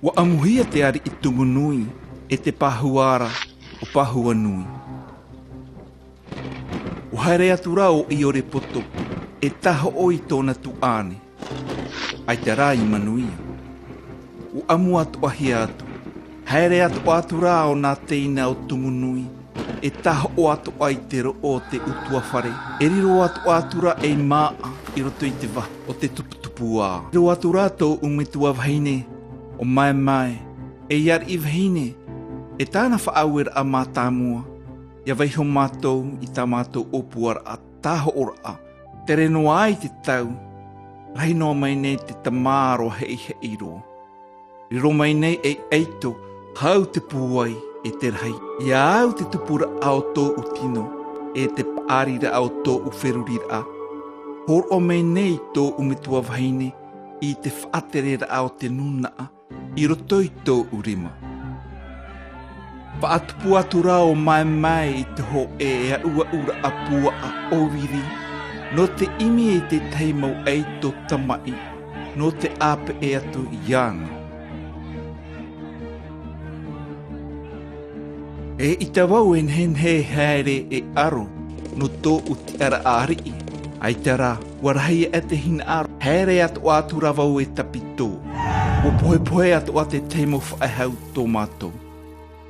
Wa amuhia te ari i tumunui e te pahuara o pahuanui. O haere atu rao i ore poto e taho oi tōna tuane. Ai te rā i manuia. O amu atu ahi atu. Haere atu rao nā teina o tumunui. E taho o atu ai te ro o te utua whare. E riro atu atura e maa i roto i te wā o te tuputupu ā. Riro atu rātou umitua wahine o mai e iar i wahine e tāna whaauera a mātāmua. Ia waiho mātou i tā mātou opuara a tāho ora a. Te reno ai te tau. Rainoa mai nei te tamāro hei hei roa. Riro mai nei e eito hau te puai e te rai. Ia au te tupura ao tō utino e te paarira ao tō uwherurira a. Hor o mai nei tō umitua wahine i te whaaterera ao te nunaa i rotoi tō urima. Whaatupu atu rao mai i te ho e a ua ura a pua a owiri. No te imi e te teimau ei tō tamai. No te ape e atu i anga. E i te wau en hen he haere e aro no tō uti ara ārii. Ai te rā, warahia e te hina aro. Haere atu ātura wau e tapito. O pohe atu a te teimo whaehau tō mātou.